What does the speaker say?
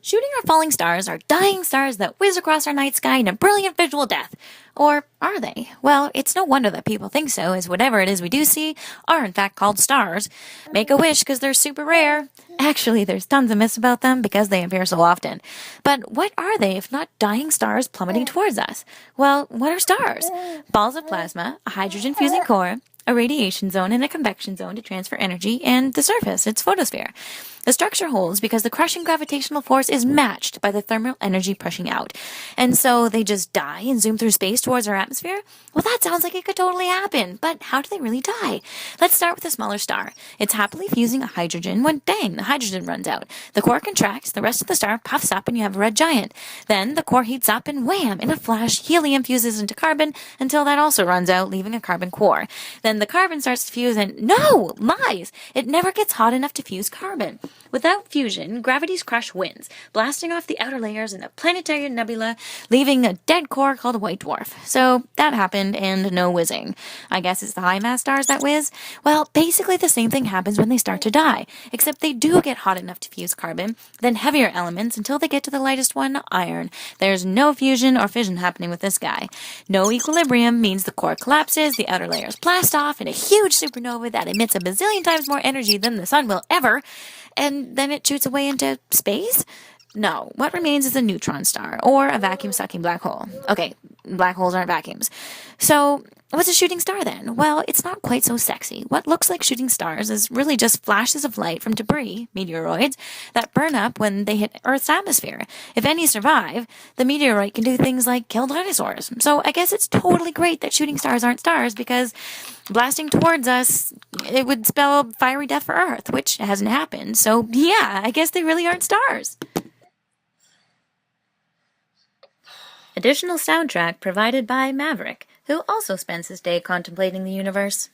Shooting or falling stars are dying stars that whiz across our night sky in a brilliant visual death. Or are they? Well, it's no wonder that people think so, as whatever it is we do see are in fact called stars. Make a wish because they're super rare. Actually, there's tons of myths about them because they appear so often. But what are they if not dying stars plummeting towards us? Well, what are stars? Balls of plasma, a hydrogen-fusing core, a radiation zone and a convection zone to transfer energy, and the surface, its photosphere. The structure holds because the crushing gravitational force is matched by the thermal energy pushing out. And so they just die and zoom through space towards our atmosphere? Well, that sounds like it could totally happen, but how do they really die? Let's start with a smaller star. It's happily fusing a hydrogen when, dang, the hydrogen runs out. The core contracts, the rest of the star puffs up, and you have a red giant. Then the core heats up, and wham, in a flash, helium fuses into carbon until that also runs out, leaving a carbon core. Then the carbon starts to fuse, and no, lies! It never gets hot enough to fuse carbon. Without fusion, gravity's crush wins, blasting off the outer layers in a planetary nebula, leaving a dead core called a white dwarf. So that happened, and no whizzing. I guess it's the high mass stars that whiz. Well, basically the same thing happens when they start to die, except they do get hot enough to fuse carbon, then heavier elements until they get to the lightest one, iron. There's no fusion or fission happening with this guy. No equilibrium means the core collapses, the outer layers blast off in a huge supernova that emits a bazillion times more energy than the sun will ever, and then it shoots away into space? No, what remains is a neutron star, or a vacuum-sucking black hole. Okay, black holes aren't vacuums. So, what's a shooting star then? Well, it's not quite so sexy. What looks like shooting stars is really just flashes of light from debris, meteoroids, that burn up when they hit Earth's atmosphere. If any survive, the meteorite can do things like kill dinosaurs. So I guess it's totally great that shooting stars aren't stars, because blasting towards us, it would spell fiery death for Earth, which hasn't happened. So yeah, I guess they really aren't stars. Additional soundtrack provided by Maverick, who also spends his day contemplating the universe.